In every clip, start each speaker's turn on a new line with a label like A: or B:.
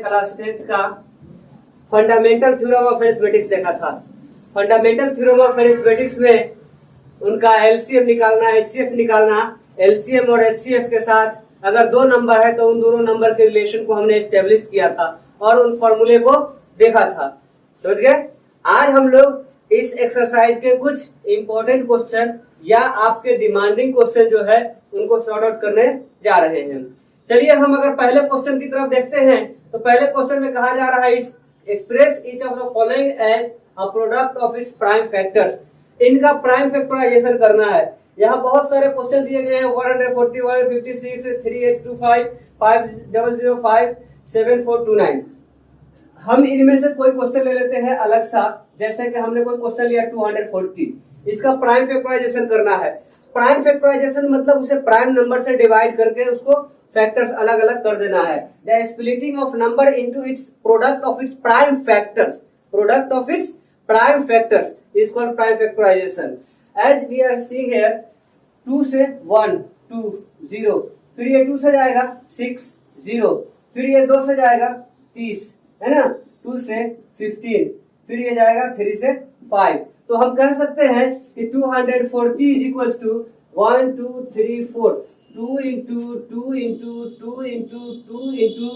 A: Class 10th का fundamental theorem of arithmetics देखा था। फंडामेंटल थ्योरम ऑफ अरिथमेटिक्स में उनका एलसीएम निकालना, एचसीएफ निकालना, एलसीएम और एचसीएफ के साथ अगर दो नंबर है तो उन दोनों नंबर के रिलेशन को हमने एस्टेब्लिश किया था और उन फॉर्मूले को देखा था। समझ गए? आज हम लोग इस एक्सरसाइज के कुछ इंपॉर्टेंट क्वेश्चन या आपके डिमांडिंग क्वेश्चन जो है उनको सॉर्ट आउट करने जा रहे हैं। चलिए हम अगर पहले क्वेश्चन की तरफ देखते हैं तो पहले क्वेश्चन में कहा जा रहा है express each of the following as a product of its prime factors. इनका प्राइम फैक्टराइजेशन करना है। यहाँ बहुत सारे क्वेश्चन दिए गए हैं 141, 56, 3825, 5005, 7429। हम इनमें से कोई क्वेश्चन ले लेते हैं अलग सा, जैसे कि हमने कोई क्वेश्चन लिया 240। इसका प्राइम फैक्टराइजेशन करना है। प्राइम फैक्टराइजेशन मतलब उसे प्राइम नंबर से डिवाइड करके उसको फैक्टर्स अलग अलग कर देना है। The splitting of number into its product of its prime factors, product of its prime factors is called prime factorization. As we are seeing here 2 से 1 2 0, फिर ये 2 से जाएगा 6 0, फिर ये 2 से जाएगा 30, है ना, 2 से 15, फिर ये जाएगा 3 से 5। तो हम कह सकते हैं कि 240 is equal to 1 2 3 4, 2 into 2 into 2 into 2 into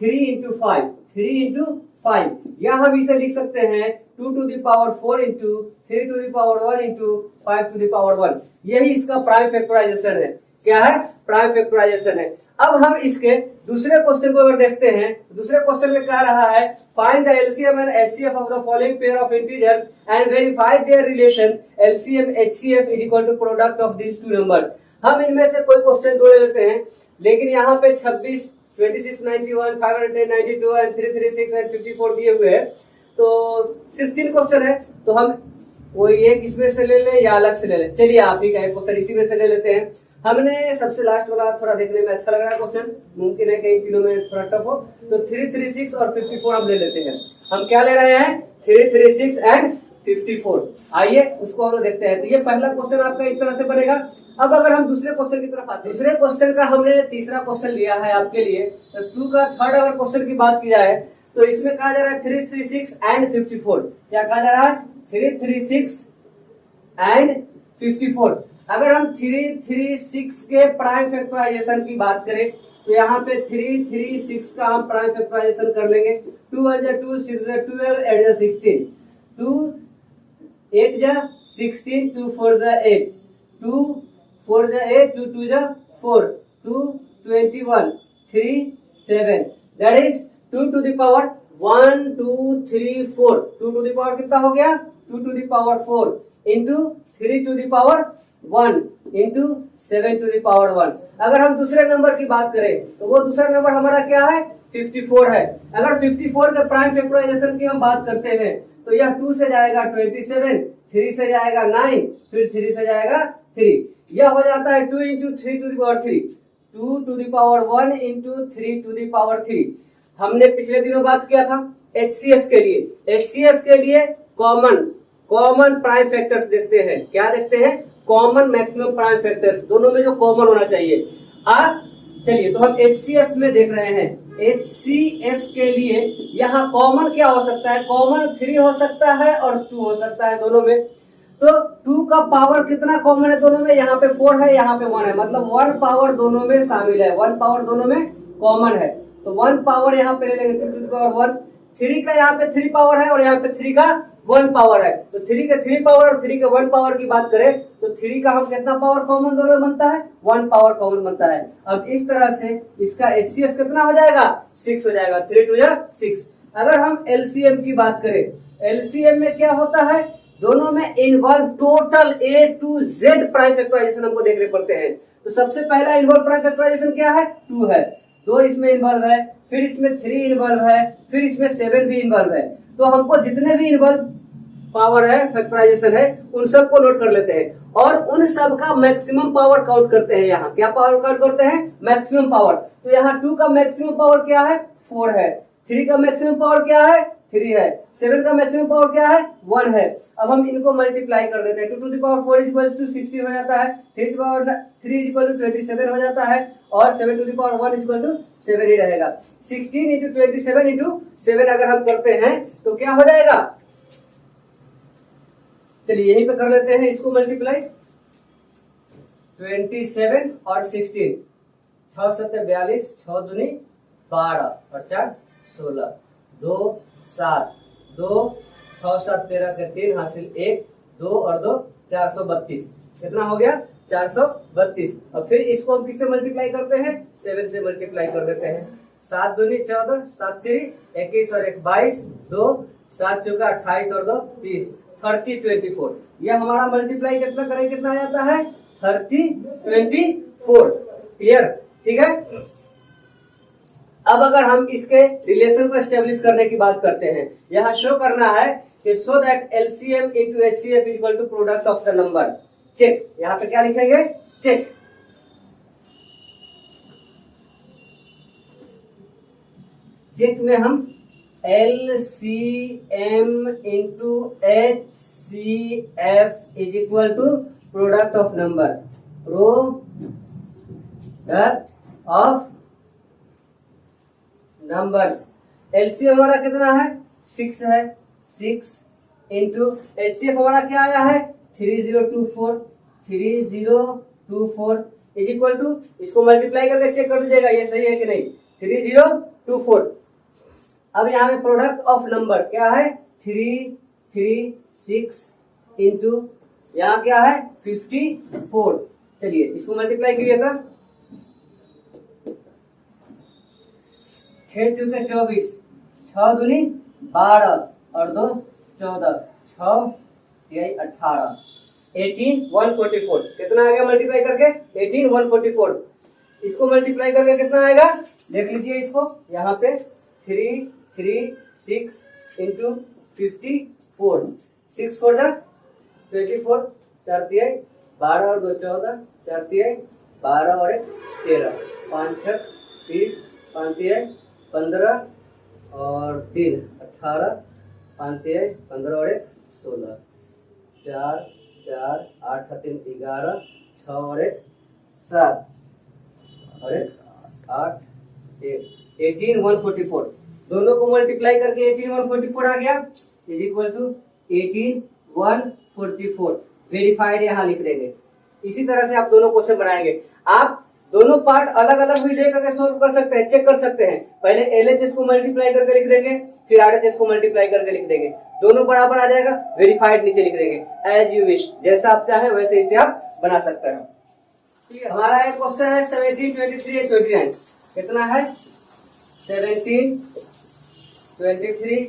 A: 3 into 5, 3 into 5, या हम इसे लिख सकते हैं 2 to the power 4 into 3 to the power 1 into 5 to the power 1। यही इसका प्राइम फैक्टराइजेशन है। क्या है? प्राइम फैक्टराइजेशन है। अब हम इसके दूसरे क्वेश्चन को अगर देखते हैं, दूसरे क्वेश्चन में कह रहा है find the LCM and HCF of the following pair of integers and verify their relation LCM HCF is equal to product of these two numbers. हम इनमें से कोई क्वेश्चन दो ले लेते हैं, लेकिन यहाँ पे 26, 26, 91, 510, 92 एंड 336 एंड 54 दिए हुए हैं, तो सिर्फ 3 क्वेश्चन है, तो हम कोई एक इसमें से ले लें या अलग से ले लें। चलिए आप ही का एक क्वेश्चन इसी में से ले लेते हैं। हमने सबसे लास्ट वाला थोड़ा देखने में अच्छा लग रहा है क्वेश्चन, मुमकिन है कई तीनों में थोड़ा टफ हो, तो 336 और 54 हम ले लेते हैं। हम क्या ले रहे हैं? 336 एंड 54। आइए उसको हम देखते हैं। तो ये पहला क्वेश्चन आपका इस तरह से बनेगा। अब अगर हम दूसरे क्वेश्चन की तरफ आते हैं, दूसरे क्वेश्चन का हमने तीसरा क्वेश्चन लिया है आपके लिए, तो 2 का थर्ड अगर क्वेश्चन की बात की जाए तो इसमें कहा जा रहा है 336 एंड 54। क्या कहा जा रहा है? 336 एंड 54। अगर हम 336 के प्राइम फैक्टराइजेशन की बात करें तो यहाँ पे 336 का हम प्राइम फैक्टराइजेशन कर लेंगे। 2 1 2 6 12 8 16, 2 8 16, 2 4 8, 2 4 8, 2 2 4, 2 21, 3 7, that is 2 to the power 1 2 3 4। 2 to the power कितना हो गया? 2 to the power 4 into 3 to the power 1 into 7 to the power 1। अगर हम दूसरे नंबर की बात करें तो वो दूसरा नंबर हमारा क्या है? 54 है। अगर 54 के प्राइम फैक्टराइजेशन की हम बात करते हैं तो यह 2 से जाएगा 27, 3 से जाएगा 9, फिर 3 से जाएगा 3। यह हो जाता है 2 into 3 to the power 3, 2 to the power 1 into 3 to the power 3। हमने पिछले दिनों बात किया था एचसीएफ के लिए। एचसीएफ के लिए कॉमन प्राइम फैक्टर्स देखते हैं। क्या देखते हैं? कॉमन मैक्सिमम प्राइम फैक्टर्स, दोनों में जो कॉमन होना चाहिए। चलिए तो हम एचसीएफ में देख रहे हैं। एचसीएफ के लिए यहाँ कॉमन क्या हो सकता है? कॉमन 3 हो सकता है और 2 हो सकता है दोनों में। तो 2 का पावर कितना कॉमन है दोनों में? यहाँ पे 4 है, यहाँ पे 1 है, मतलब 1 पावर दोनों में शामिल है, 1 पावर दोनों में कॉमन है। तो 1 पावर यहाँ पे ले लेंगे 2 टू द पावर 1। 3 का यहाँ पे 3 पावर है और यहाँ पे 3 का 1 पावर है। तो 3 के 3 पावर और 3 के 1 पावर की बात करें तो 3 का हम कितना पावर कॉमन दोनों में बनता है? 1 पावर कॉमन बनता है। अब इस तरह से इसका एचसीएफ कितना हो जाएगा? 6 हो जाएगा। 3 2 6। अगर हम एलसीएम की बात करें, एलसीएम में क्या होता है? दोनों में involve total A to Z prime factorization हमको देखने पड़ते हैं। तो सबसे पहला इन्वॉल्व प्राइम फैक्टराइजेशन क्या है? 2 है, 2 इसमें इन्वॉल्व है, फिर इसमें 3 इन्वॉल्व है, फिर इसमें 7 भी इन्वॉल्व है। तो हमको जितने भी इन्वॉल्व पावर है, फैक्टराइजेशन है, उन सबको नोट कर लेते हैं और उन सब का मैक्सिमम पावर काउंट करते हैं। यहाँ क्या पावर काउंट करते हैं? Maximum power. तो यहाँ 2 का मैक्सिमम पावर क्या है? 4 है। 3 का मैक्सिमम पावर क्या है? 3 है। 7 का मैक्सिमम पावर क्या है? 1 है। अब हम इनको मल्टीप्लाई कर देते हैं। 2 to the power 4 equals to 16 हो जाता है, 3 to the power 3 equal to 27 हो जाता है, और 7 to the power 1 equal to 7 ही रहेगा। 16 इंटू 27 इंटू 7 अगर हम करते हैं तो क्या हो जाएगा? चलिए यहीं पे कर लेते हैं इसको मल्टीप्लाई। 27 और 16, 6 7 42, 6 दूनी 12 और 4 16, 2 7, 2 6 7 13 के 3 हासिल 1, 2 और 2 432। कितना हो गया? 432। और फिर इसको हम किससे मल्टीप्लाई करते हैं? 7 से मल्टीप्लाई कर देते हैं। 7 दूनी 14, 7 3 21 और 1 22, 2 7 चौका 28 और 2 30, 30 24। यह हमारा मल्टीप्लाई कितना करें कितना आ जाता है? 30 24। क्लियर? ठीक है। अब अगर हम इसके रिलेशन को एस्टेब्लिश करने की बात करते हैं, यहां शो करना है कि so that LCM into HCF equal to product of the number. Check, यहां पे क्या लिखेंगे? चेक। चेक में हम LCM into HCF is equal to product of number, product of numbers. LCM हमारा कितना है? 6 है, 6 इंटू एचसीएफ हमारा क्या आया है? 3024, 3024 इज इक्वल टू, इसको मल्टीप्लाई करके चेक कर लीजिएगा ये सही है कि नहीं। 3024। अब यहाँ पे प्रोडक्ट ऑफ नंबर क्या है? 336 इंटू यहाँ क्या है? 54। चलिए इसको मल्टीप्लाई कीजिएगा। 6 चौके 24, 6 दूनी 12 और 2 14, 6 यही 18, 18 144। कितना आ गया मल्टीप्लाई करके? 18 144। इसको मल्टीप्लाई करके कितना आएगा? देख लीजिए इसको, यहाँ पे 336 इंटू 54, 6 4 24, 4 3 12 और 2 14, 4 3 12 और 1 13, 5 6 30, 5 3 15 और 3 18, 5 3 15 और 1 16, 4 4 8 3 11, 6 और 1 7 और 1 8 18 144। दोनों को मल्टीप्लाई करके 18 144 आ गया, इज इक्वल टू 18 144। वेरीफाइड यहाँ लिख देंगे। इसी तरह से आप दोनों क्वेश्चन बनाएंगे। आप दोनों पार्ट अलग अलग भी लेकर सोल्व कर सकते हैं, चेक कर सकते हैं। पहले एलएचएस को मल्टीप्लाई करके लिख देंगे, फिर आरएचएस को मल्टीप्लाई करके लिख देंगे, दोनों बराबर आ जाएगा। वेरीफाइड नीचे लिख देंगे। एज यू विश, जैसा आप चाहें वैसे इसे आप बना सकते हैं। ठीक है, हमारा एक क्वेश्चन है 17 23 29। कितना है? 17 23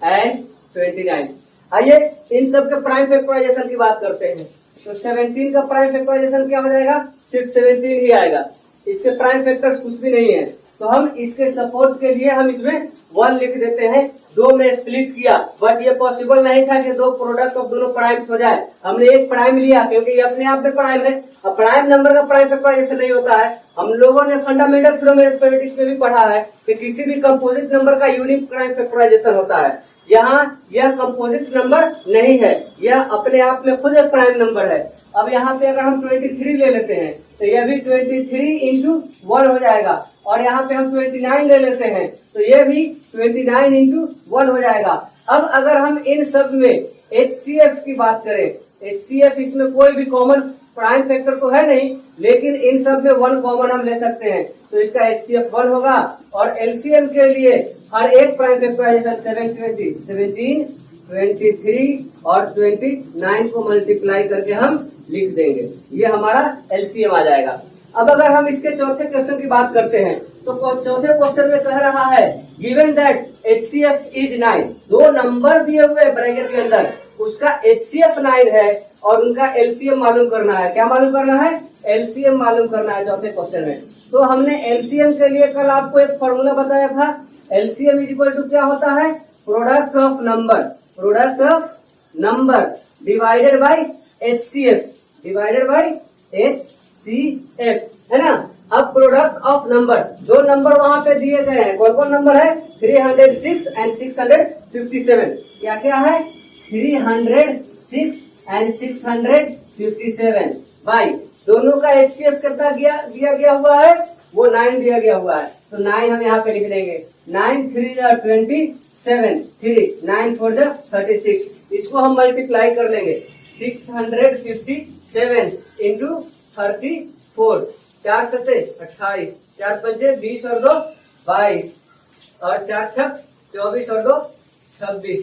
A: एंड 29। आइए इन सब के प्राइम फैक्टराइजेशन की बात करते हैं। तो 17 का प्राइम फैक्टराइजेशन क्या हो जाएगा? सिर्फ 17 ही आएगा, इसके प्राइम फैक्टर्स कुछ भी नहीं है। तो हम इसके सपोर्ट के लिए हम इसमें 1 लिख देते हैं। 2 में स्प्लिट किया, बट ये पॉसिबल नहीं था कि 2 प्रोडक्ट ऑफ दोनों प्राइम्स हो जाए। हमने एक प्राइम लिया क्योंकि ये अपने आप में प्राइम है। अब प्राइम नंबर का प्राइम फैक्टराइजेशन नहीं होता है। हम लोगों ने फंडामेंटल थ्योरम ऑफ मैथमेटिक्स में भी पढ़ा है कि किसी भी कंपोजिट नंबर का यूनिक प्राइम फैक्टराइजेशन होता है। यहाँ यह कंपोजिट नंबर नहीं है, यह अपने आप में खुद एक प्राइम नंबर है। अब यहाँ पे अगर हम 23 ले लेते हैं तो यह भी 23 इंटू 1 हो जाएगा, और यहाँ पे हम 29 ले लेते हैं तो यह भी 29 इंटू 1 हो जाएगा। अब अगर हम इन सब में HCF की बात करें, HCF इसमें कोई भी कॉमन प्राइम फैक्टर तो है नहीं, लेकिन इन सब में 1 कॉमन हम ले सकते हैं, तो इसका HCF 1 होगा। और LCM के लिए हर एक प्राइम फैक्टराइजेशन 17 23 और 29 को मल्टीप्लाई करके हम लिख देंगे, ये हमारा LCM आ जाएगा। अब अगर हम इसके चौथे क्वेश्चन की बात करते हैं तो चौथे क्वेश्चन में कह रहा है given that HCF is 9। 2 number दिए हुए ब्रैकेट के अंदर, उसका HCF 9 है और उनका LCM मालूम करना है। क्या मालूम करना है? LCM मालूम करना है चौथे क्वेश्चन में। तो हमने LCM के लिए कल आपको एक फॉर्मूला बताया था। LCM इज इक्वल टू क्या होता है? Product of number, product of number divided by HCF, divided by HCF, है ना। अब प्रोडक्ट ऑफ नंबर, जो नंबर वहां पे दिए गए हैं कौन कौन नंबर है, 306 एंड 657। क्या क्या है, 306 एंड 657 भाई, दोनों का HCF कितना दिया गया हुआ है, वो 9 दिया गया हुआ है, तो 9 हम यहाँ पे लिख लेंगे, 9 3 27, 3 9 4 36, इसको हम मल्टीप्लाई कर लेंगे, 657 इंटू 34, 4 सत्ते 28, 4 पंचे 20 और 2 22, और 4 छक 24 और 2 26,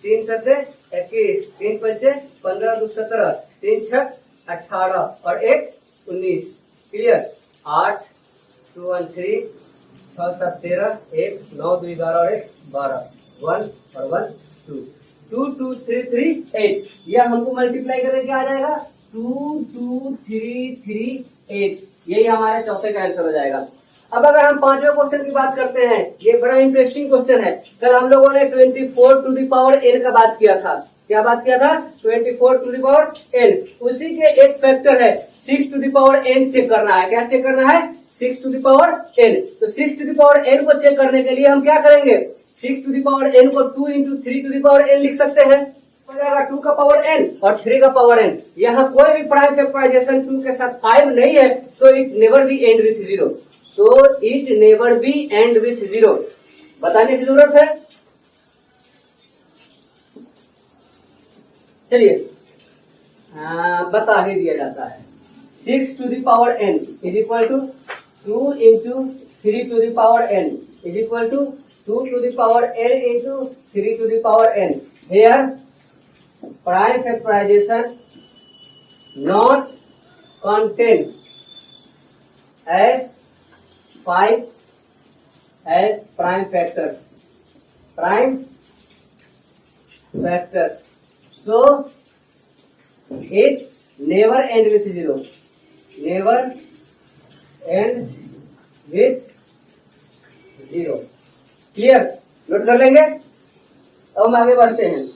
A: 3 सत्ते 21, 3 पंचे 15 2 17, 3 छक 18 और 1 19। क्लियर, 8 2 1 3, 6 7 13, 1 9 2 11 और 1 12, 1 और 1 2, 2 2 3 3 8, यह हमको मल्टीप्लाई करके क्या आ जाएगा, 2 2 3 3 8, यही हमारे चौथे का आंसर हो जाएगा। अब अगर हम पांचवें क्वेश्चन की बात करते हैं, ये बड़ा इंटरेस्टिंग क्वेश्चन है। कल हम लोगों ने 24 टू द पावर n का बात किया था, क्या बात किया था, 24 टू द पावर n, उसी के एक फैक्टर है 6 to the power n check करना है। क्या चेक करना है, 6 टू द पावर n। तो 6 टू द पावर n को चेक करने के लिए हम क्या करेंगे, 6 टू द पावर n को 2 into 3 to the power n लिख सकते हैं, हो जाएगा 2 का पावर n और 3 का पावर n। यहाँ कोई भी प्राइम फैक्टराइजेशन 2 के साथ 5 नहीं है, so it never be and with 0, so it never be and with 0, बताने की जरूरत है। चलिए बता ही दिया जाता है, 6 to the power n is equal to 2 into 3 to the power n is equal to 2 to the power n into 3 to the power n। Here prime factorization not contain as 5 as prime factors, so it never end with 0, never end with 0। Clear, note कर लेंगे। अब हम आगे बढ़ते हैं,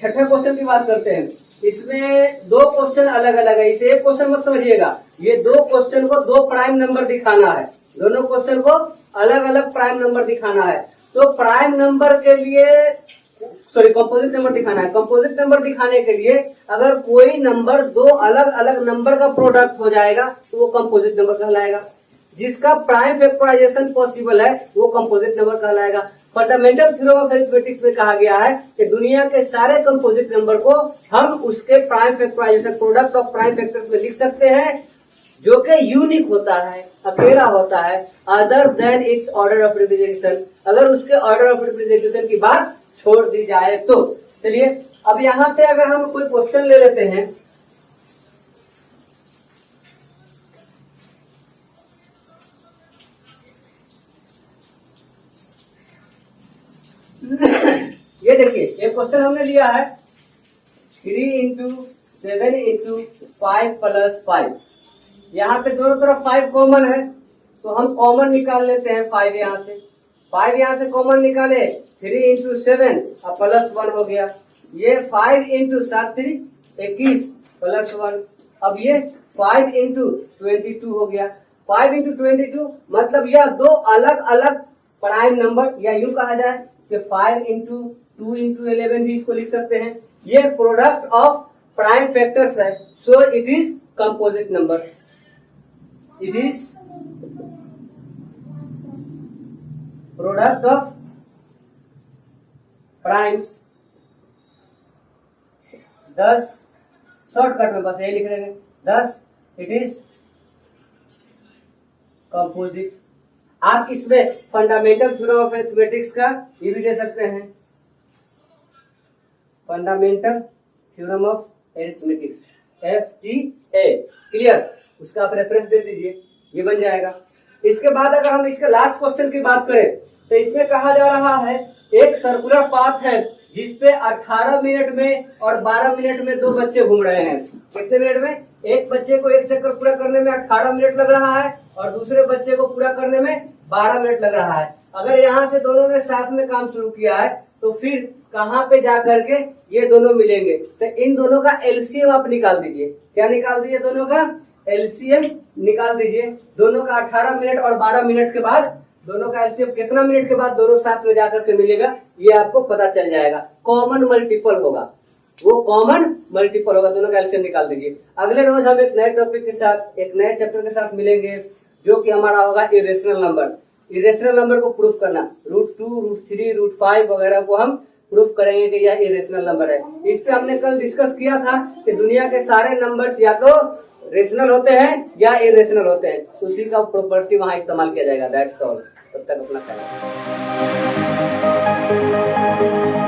A: छठे question की बात करते हैं। इसमें दो क्वेश्चन अलग अलग है, इसे एक क्वेश्चन मत समझिएगा, ये दो क्वेश्चन को दो प्राइम नंबर दिखाना है, दोनों क्वेश्चन को अलग अलग प्राइम नंबर दिखाना है। तो प्राइम नंबर के लिए कंपोजिट नंबर दिखाना है। कंपोजिट नंबर दिखाने के लिए अगर कोई नंबर दो अलग अलग नंबर का प्रोडक्ट हो जाएगा तो वो कंपोजिट नंबर कहलाएगा। जिसका प्राइम फैक्टराइजेशन पॉसिबल है वो कंपोजिट नंबर कहलाएगा। फंडामेंटल थ्योरम ऑफ अरिथमेटिक्स में कहा गया है कि दुनिया के सारे कंपोजिट नंबर को हम उसके prime factorization product of prime factors में लिख सकते हैं, जो कि यूनिक होता है, अकेला होता है, other than it's order of representation, अगर उसके ऑर्डर ऑफ रिप्रेजेंटेशन की बात छोड़ दी जाए तो। चलिए अब यहाँ पे अगर हम कोई क्वेश्चन ले लेते हैं, ये देखिए एक क्वेश्चन हमने लिया है 3 इंटू 7 इंटू 5 प्लस 5, यहाँ पे दोनों तरफ 5 कॉमन है तो हम कॉमन निकाल लेते हैं। 5 यहाँ से, 5 यहाँ से कॉमन निकाले, 3 इंटू 7 अब प्लस 1 हो गया, ये 5 इंटू 7 3 21 प्लस 1, अब ये 5 इंटू 22 हो गया। 5 इंटू 22 मतलब यह दो अलग अलग प्राइम नंबर, या यूं कहा जाए कि 5 इंटू 2 इंटू 11 भी इसको लिख सकते हैं। ये प्रोडक्ट ऑफ प्राइम फैक्टर्स है, so it is composite number, it is product of primes. 10 shortcut में बस यही लिख लेंगे, 10 इट इज कंपोजिट। आप इसमें फंडामेंटल थ्योरम ऑफ अरिथमेटिक्स का ये भी दे सकते हैं, fundamental theorem of arithmetics FTA। Clear, उसका आप रेफरेंस दे दीजिए, ये बन जाएगा। इसके बाद अगर हम इसके लास्ट क्वेश्चन की बात करें तो इसमें कहा जा रहा है एक सर्कुलर पाथ है जिसपे 18 मिनट में और 12 मिनट में दो बच्चे घूम रहे हैं। कितने मिनट में? एक बच्चे को एक चक्कर पूरा करने में 18 मिनट लग रहा है और दूसरे बच्चे को पूरा करने में 12 मिनट लग रहा है। अगर यहाँ से दोनों ने साथ में काम शुरू किया है तो फिर कहाँ पे जा करके ये दोनों मिलेंगे? तो इन दोनों का एलसीएम आप निकाल दीजिए। क्या निकाल दीजिए? दोनों का एलसीएम निकाल दीजिए। दोनों का 18 मिनट और 12 मिनट के बाद दोनों का एलसीएम कितना मिनट के बाद दोनों साथ में जाकर के मिलेगा ये आपको पता चल जाएगा। कॉमन मल्टीपल होगा, वो कॉमन मल्टीपल होगा। दोनों का एलसीएम निकाल दीजिए। अगले रोज हम एक नए टॉपिक के साथ, एक नए चैप्टर के साथ मिलेंगे, जो कि हमारा होगा इरेशनल नंबर। इरेशनल नंबर को प्रूफ करना, √2, √3, √5 वगैरह को हम प्रूफ करेंगे कि यह इरेशनल नंबर है। इस पे हमने कल डिस्कस किया था कि दुनिया के सारे नंबर्स या तो रेशनल होते हैं या इरेशनल होते हैं, उसी का प्रॉपर्टी वहां इस्तेमाल किया जाएगा। That's all. तब तक अपना ख्याल रखिए।